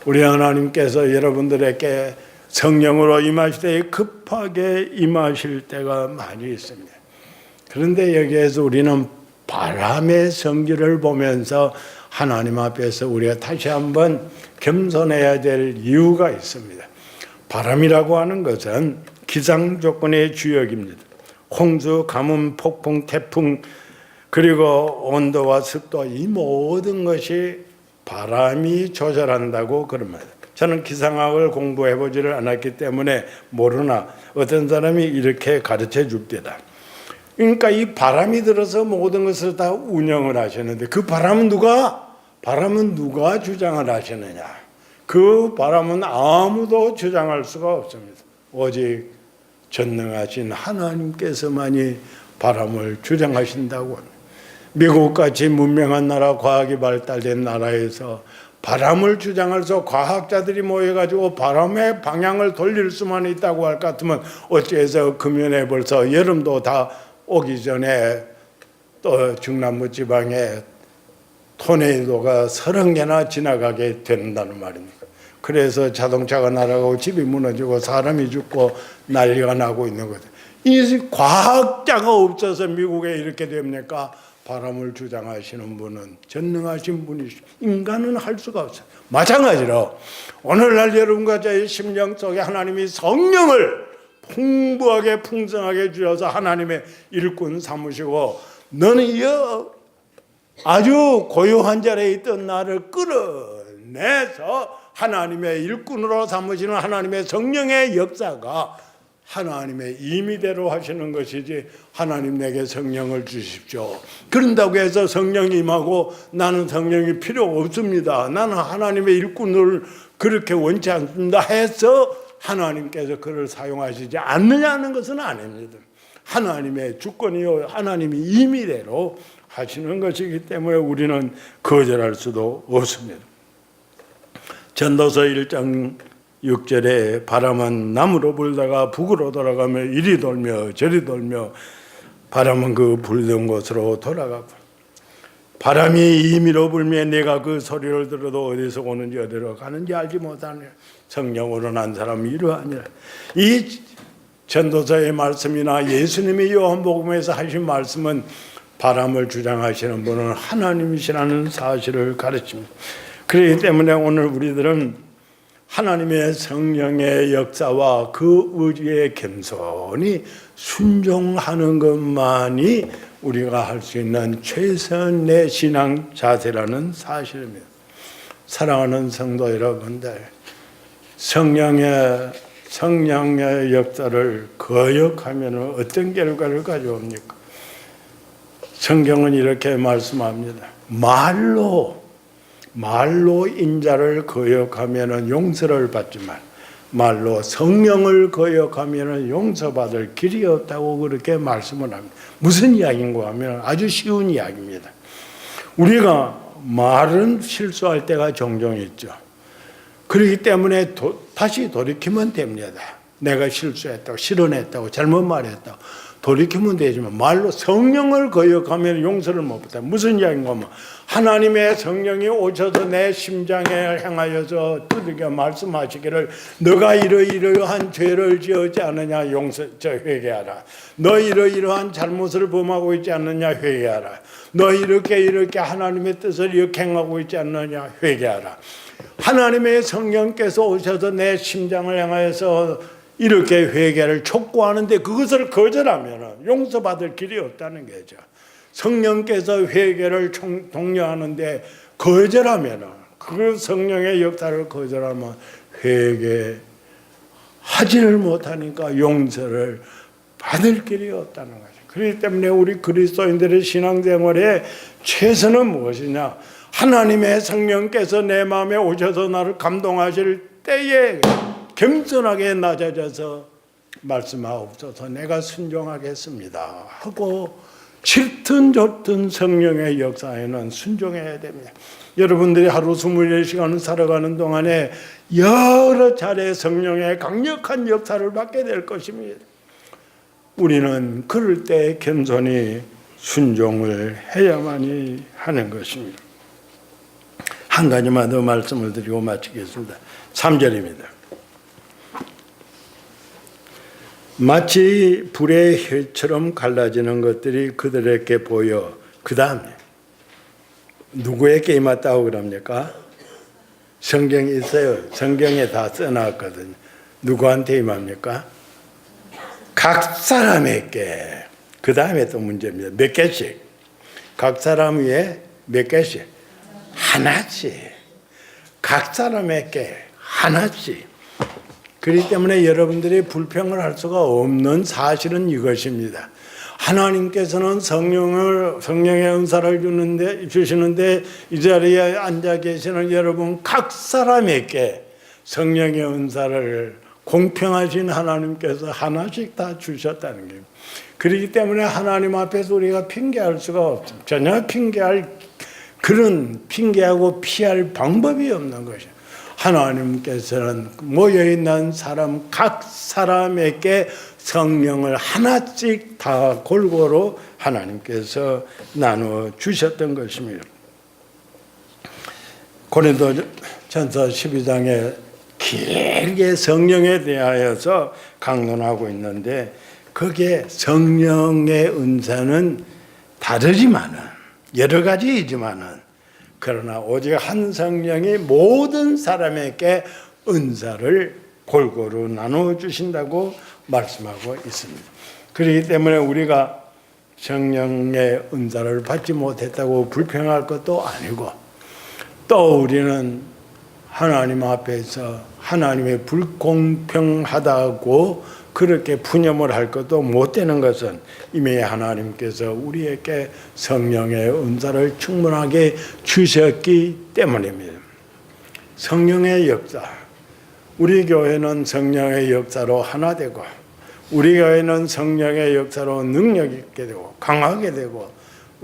우리 하나님께서 여러분들에게 성령으로 임하실 때 급하게 임하실 때가 많이 있습니다. 그런데 여기에서 우리는 바람의 성질을 보면서 하나님 앞에서 우리가 다시 한번 겸손해야 될 이유가 있습니다. 바람이라고 하는 것은 기상 조건의 주역입니다. 홍수, 가뭄, 폭풍, 태풍, 그리고 온도와 습도, 이 모든 것이 바람이 조절한다고 그럽니다. 저는 기상학을 공부해보지를 않았기 때문에 모르나 어떤 사람이 이렇게 가르쳐 줍니다. 그러니까 이 바람이 들어서 모든 것을 다 운영을 하시는데 그 바람은 누가 주장을 하시느냐? 그 바람은 아무도 주장할 수가 없습니다. 오직 전능하신 하나님께서만이 바람을 주장하신다고 합니다. 미국같이 문명한 나라, 과학이 발달된 나라에서 바람을 주장해서 과학자들이 모여가지고 바람의 방향을 돌릴 수만 있다고 할 것 같으면 어째서 금년에 벌써 여름도 다 오기 전에 또 중남부 지방에 토네이도가 30개나 지나가게 된다는 말입니다. 그래서 자동차가 날아가고 집이 무너지고 사람이 죽고 난리가 나고 있는 거죠. 이 과학자가 없어서 미국에 이렇게 됩니까? 바람을 주장하시는 분은 전능하신 분이시죠. 인간은 할 수가 없어요. 마찬가지로 오늘날 여러분과 저의 심령 속에 하나님이 성령을 풍부하게 풍성하게 주셔서 하나님의 일꾼 삼으시고 너는 이 아주 고요한 자리에 있던 나를 끌어내서 하나님의 일꾼으로 삼으시는 하나님의 성령의 역사가 하나님의 임의대로 하시는 것이지 하나님 내게 성령을 주십시오. 그런다고 해서 성령이 임하고 나는 성령이 필요 없습니다. 나는 하나님의 일꾼을 그렇게 원치 않습니다 해서 하나님께서 그를 사용하시지 않느냐는 것은 아닙니다. 하나님의 주권이요 하나님이 임의대로 하시는 것이기 때문에 우리는 거절할 수도 없습니다. 전도서 1장 6절에 바람은 남으로 불다가 북으로 돌아가며 이리 돌며 저리 돌며 바람은 그 불던 곳으로 돌아가고 바람이 임의로 불며 내가 그 소리를 들어도 어디서 오는지 어디로 가는지 알지 못하느냐. 성령으로 난 사람이 이러하니라. 이 전도서의 말씀이나 예수님이 요한복음에서 하신 말씀은 바람을 주장하시는 분은 하나님이시라는 사실을 가르칩니다. 그렇기 때문에 오늘 우리들은 하나님의 성령의 역사와 그 의지에 겸손히 순종하는 것만이 우리가 할 수 있는 최선의 신앙 자세라는 사실입니다. 사랑하는 성도 여러분들, 성령의 역사를 거역하면 어떤 결과를 가져옵니까? 성경은 이렇게 말씀합니다. 말로 인자를 거역하면 용서를 받지만 말로 성령을 거역하면 용서받을 길이 없다고 그렇게 말씀을 합니다. 무슨 이야기인가 하면 아주 쉬운 이야기입니다. 우리가 말은 실수할 때가 종종 있죠. 그렇기 때문에 다시 돌이키면 됩니다. 내가 실수했다고, 실언했다고, 잘못 말했다고 돌이키면 되지만 말로 성령을 거역하면 용서를 못 받다. 무슨 이야기인가 하면 하나님의 성령이 오셔서 내 심장에 향하여서 두들겨 말씀하시기를 너가 이러이러한 죄를 지었지 않느냐 회개하라. 너 이러이러한 잘못을 범하고 있지 않느냐 회개하라. 너 이렇게 하나님의 뜻을 역행하고 있지 않느냐 회개하라. 하나님의 성령께서 오셔서 내 심장을 향하여서 이렇게 회개를 촉구하는데 그것을 거절하면 용서받을 길이 없다는 거죠. 성령께서 회개를 독려하는데 거절하면 그 성령의 역사를 거절하면 회개하지를 못하니까 용서를 받을 길이 없다는 거죠. 그렇기 때문에 우리 그리스도인들의 신앙생활의 최선은 무엇이냐? 하나님의 성령께서 내 마음에 오셔서 나를 감동하실 때에 겸손하게 낮아져서 말씀하옵소서 내가 순종하겠습니다 하고 싫든 좋든 성령의 역사에는 순종해야 됩니다. 여러분들이 하루 24시간을 살아가는 동안에 여러 차례 성령의 강력한 역사를 받게 될 것입니다. 우리는 그럴 때 겸손히 순종을 해야만이 하는 것입니다. 한 가지만 더 말씀을 드리고 마치겠습니다. 3절입니다. 마치 불의 혈처럼 갈라지는 것들이 그들에게 보여 그 다음에 누구에게 임했다고 그럽니까? 성경에 있어요. 성경에 다 써놨거든요. 누구한테 임합니까? 각 사람에게. 그 다음에 또 문제입니다. 몇 개씩? 각 사람 위에 몇 개씩? 하나씩. 각 사람에게 하나씩. 그렇기 때문에 여러분들이 불평을 할 수가 없는 사실은 이것입니다. 하나님께서는 성령의 은사를 주시는데 이 자리에 앉아 계시는 여러분 각 사람에게 성령의 은사를 공평하신 하나님께서 하나씩 다 주셨다는 거예요. 그렇기 때문에 하나님 앞에서 우리가 핑계할 수가 없습니다. 전혀 그런 핑계하고 피할 방법이 없는 것이에요. 하나님께서는 모여있는 사람 각 사람에게 성령을 하나씩 다 골고루 하나님께서 나누어 주셨던 것입니다. 고린도전서 12장에 길게 성령에 대하여서 강론하고 있는데 거기에 성령의 은사는 다르지만은 여러 가지이지만은 그러나 오직 한 성령이 모든 사람에게 은사를 골고루 나누어 주신다고 말씀하고 있습니다. 그렇기 때문에 우리가 성령의 은사를 받지 못했다고 불평할 것도 아니고 또 우리는 하나님 앞에서 하나님의 불공평하다고 그렇게 푸념을 할 것도 못 되는 것은 이미 하나님께서 우리에게 성령의 은사를 충분하게 주셨기 때문입니다. 성령의 역사. 우리 교회는 성령의 역사로 하나 되고 우리 교회는 성령의 역사로 능력 있게 되고 강하게 되고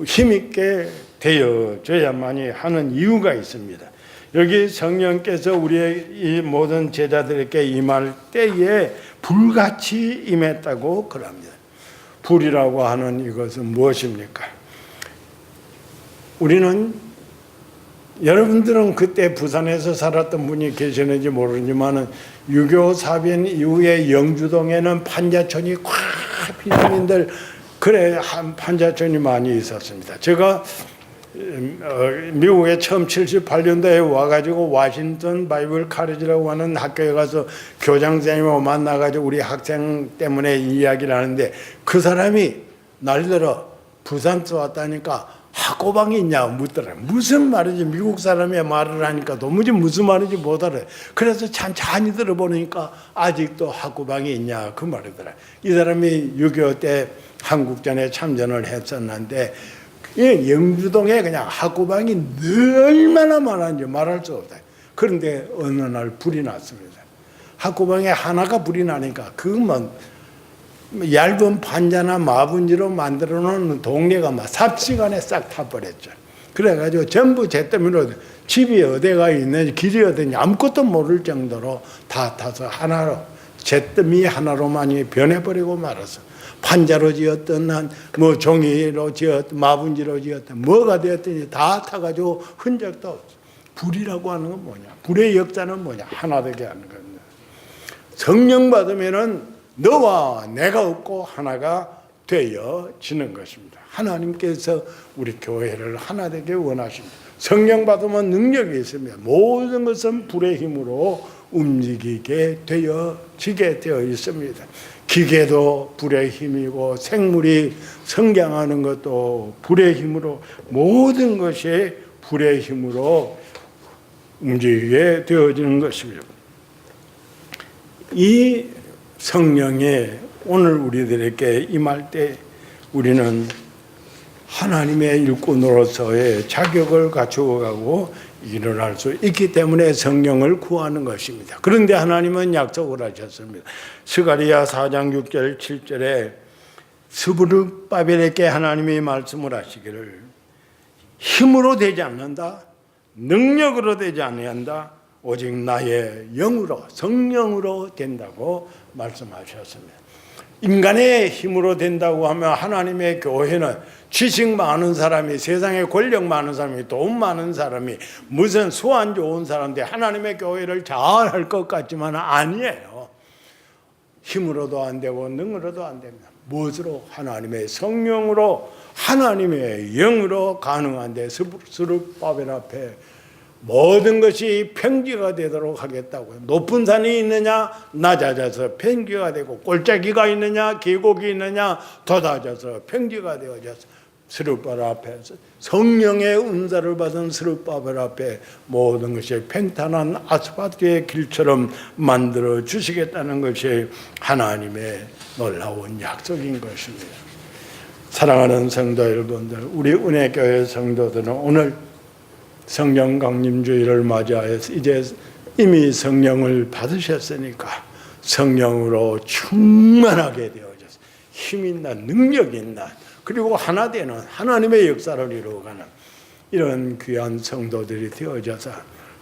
힘있게 되어져야만이 하는 이유가 있습니다. 여기 성령께서 우리의 이 모든 제자들에게 임할 때에 불같이 임했다고 그럽니다. 불이라고 하는 이것은 무엇입니까? 우리는 여러분들은 그때 부산에서 살았던 분이 계시는지 모르지만 6.25 사변 이후에 영주동에는 판자촌이 꽉 피난민들 그래 한 판자촌이 많이 있었습니다. 제가 미국에 처음 78년도에 와가지고 워싱턴 바이블 카리지라고 하는 학교에 가서 교장선생님하고 만나가지고 우리 학생 때문에 이야기를 하는데 그 사람이 날들어 부산서 왔다니까 학고방이 있냐고 묻더라고요. 무슨 말인지 미국 사람의 말을 하니까 도무지 무슨 말인지 못 알아요. 그래서 찬찬히 들어보니까 아직도 학고방이 있냐 그 말이더라고요. 이 사람이 6.25 때 한국전에 참전을 했었는데 영주동에 그냥 학고방이 얼마나 많았는지 말할 수 없다. 그런데 어느 날 불이 났습니다. 학고방에 하나가 불이 나니까 그만 얇은 판자나 마분지로 만들어 놓은 동네가 막 삽시간에 싹 타버렸죠. 그래가지고 전부 잿더미로 집이 어디가 있는지 길이 어디인지 아무것도 모를 정도로 다 타서 하나로 잿더미 하나로만이 변해버리고 말았어. 판자로 지었던 뭐 종이로 지었던 마분지로 지었던 뭐가 되었든지 다 타가지고 흔적도 없어. 불이라고 하는 건 뭐냐? 불의 역사는 뭐냐? 하나 되게 하는 겁니다. 성령 받으면은 너와 내가 없고 하나가 되어지는 것입니다. 하나님께서 우리 교회를 하나 되게 원하십니다. 성령 받으면 능력이 있습니다. 모든 것은 불의 힘으로 움직이게 되어지게 되어 있습니다. 기계도 불의 힘이고 생물이 성장하는 것도 불의 힘으로 모든 것이 불의 힘으로 움직이게 되어지는 것입니다. 이 성령이 오늘 우리들에게 임할 때 우리는 하나님의 일꾼으로서의 자격을 갖추어가고 일어날 수 있기 때문에 성령을 구하는 것입니다. 그런데 하나님은 약속을 하셨습니다. 스가랴 4장 6절 7절에 스부르바벨에게 하나님이 말씀을 하시기를 힘으로 되지 않는다, 능력으로 되지 아니한다, 오직 나의 영으로 성령으로 된다고 말씀하셨습니다. 인간의 힘으로 된다고 하면 하나님의 교회는 지식 많은 사람이, 세상에 권력 많은 사람이, 돈 많은 사람이, 무슨 수완 좋은 사람들 하나님의 교회를 잘 할 것 같지만 아니에요. 힘으로도 안 되고 능으로도 안 됩니다. 무엇으로? 하나님의 성령으로, 하나님의 영으로 가능한데 스룹바벨 앞에 모든 것이 평지가 되도록 하겠다고요. 높은 산이 있느냐 낮아져서 평지가 되고, 골짜기가 있느냐 계곡이 있느냐 돋아져서 평지가 되어져서 스룹바벨 앞에서 성령의 은사를 받은 스룹바벨 앞에 모든 것이 평탄한 아스팔트의 길처럼 만들어 주시겠다는 것이 하나님의 놀라운 약속인 것입니다. 사랑하는 성도 여러분들, 우리 은혜교회 성도들은 오늘 성령 강림주의를 맞이하여서 이제 이미 성령을 받으셨으니까 성령으로 충만하게 되어져서 힘 있는, 능력 있는, 그리고 하나 되는 하나님의 역사를 이루어가는 이런 귀한 성도들이 되어져서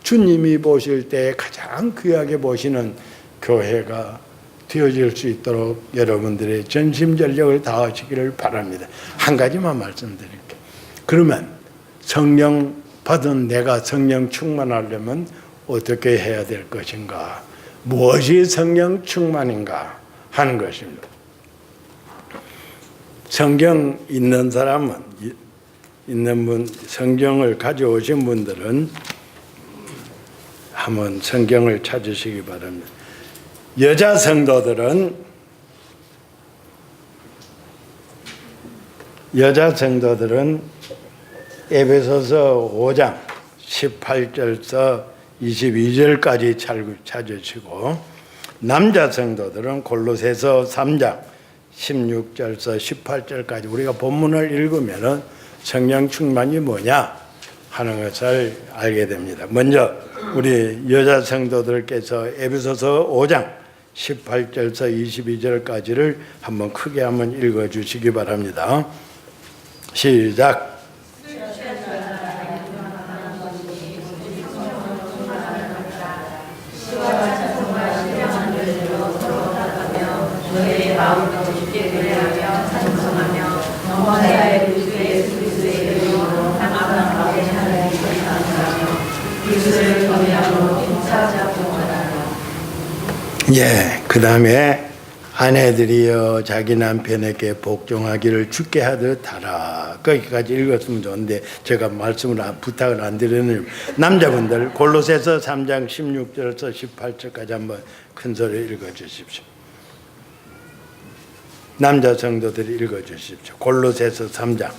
주님이 보실 때 가장 귀하게 보시는 교회가 되어질 수 있도록 여러분들의 전심전력을 다하시기를 바랍니다. 한 가지만 말씀드릴게요. 그러면 성령 받은 내가 성령 충만하려면 어떻게 해야 될 것인가? 무엇이 성령 충만인가 하는 것입니다. 성경 있는 사람은, 있는 분, 성경을 가져오신 분들은 한번 성경을 찾으시기 바랍니다. 여자 성도들은 에베소서 5장 18절서 22절까지 찾으시고, 남자 성도들은 골로새서 3장 16절서 18절까지 우리가 본문을 읽으면 성령 충만이 뭐냐 하는 것을 알게 됩니다. 먼저 우리 여자 성도들께서 에베소서 5장 18절서 22절까지를 한번 크게 한번 읽어주시기 바랍니다. 시작. 예, 그 다음에 아내들이여 자기 남편에게 복종하기를 주께 하듯 하라. 거기까지 읽었으면 좋은데 제가 부탁을 안 드리는 남자분들 골로새서 3장 16절에서 18절까지 한번 큰 소리 읽어주십시오. 남자 성도들이 읽어주십시오. 골로새서 3장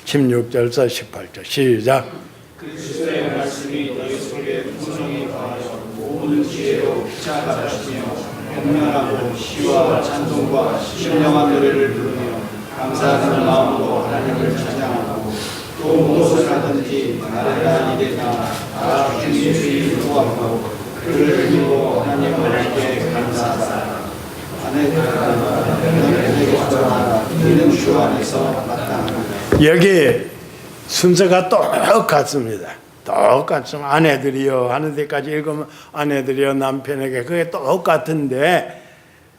16절에서 18절 시작. 그리스도의 말씀이 너희 속에 풍성히 거하여 모든 지혜로 차가하시며 명랑하고 시와 찬송과 신령한 노래를 부르며 감사하는 마음으로 하나님을 찬양하고 또 무엇을 하든지 나라나 이래나 다 주님 주의 구하고 그를 믿고 하나님을 함께 감사하라. 아내들아 너희에게 전하라. 이는 주 안에서 마땅하다. 여기 순서가 똑같습니다. 똑같습니다. 아내들이여 하는 데까지 읽으면 아내들이여 남편에게 그게 똑같은데,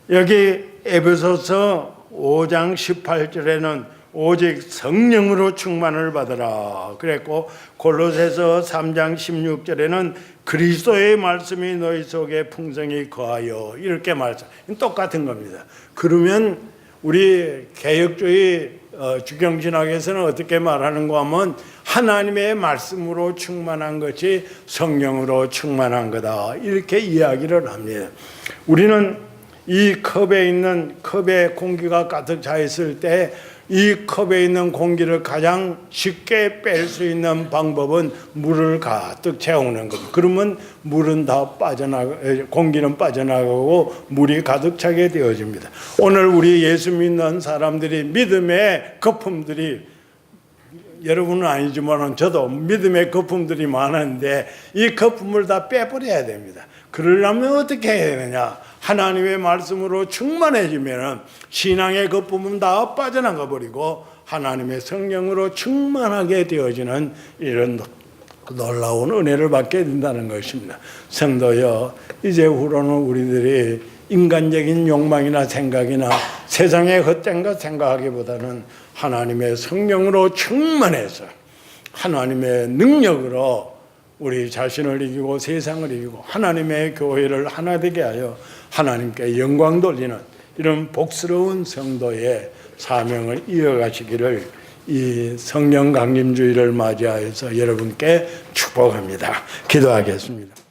여기 에베소서 5장 18절에는 오직 성령으로 충만을 받으라 그랬고, 골로새서 3장 16절에는 그리스도의 말씀이 너희 속에 풍성히 거하여 이렇게 말씀, 똑같은 겁니다. 그러면 우리 개혁주의 주경신학에서는 어떻게 말하는가 하면 하나님의 말씀으로 충만한 것이 성령으로 충만한 거다 이렇게 이야기를 합니다. 우리는 이 컵에 공기가 가득 차 있을 때 이 컵에 있는 공기를 가장 쉽게 뺄 수 있는 방법은 물을 가득 채우는 겁니다. 그러면 공기는 빠져나가고 물이 가득 차게 되어집니다. 오늘 우리 예수 믿는 사람들이 믿음의 거품들이, 여러분은 아니지만 저도 믿음의 거품들이 많은데 이 거품을 다 빼버려야 됩니다. 그러려면 어떻게 해야 되느냐? 하나님의 말씀으로 충만해지면 신앙의 거품은 다 빠져나가 버리고 하나님의 성령으로 충만하게 되어지는 이런 놀라운 은혜를 받게 된다는 것입니다. 성도여, 이제 후로는 우리들이 인간적인 욕망이나 생각이나 세상의 헛된 것 생각하기보다는 하나님의 성령으로 충만해서 하나님의 능력으로 우리 자신을 이기고 세상을 이기고 하나님의 교회를 하나 되게 하여 하나님께 영광 돌리는 이런 복스러운 성도의 사명을 이어가시기를 이 성령 강림주의를 맞이하여서 여러분께 축복합니다. 기도하겠습니다.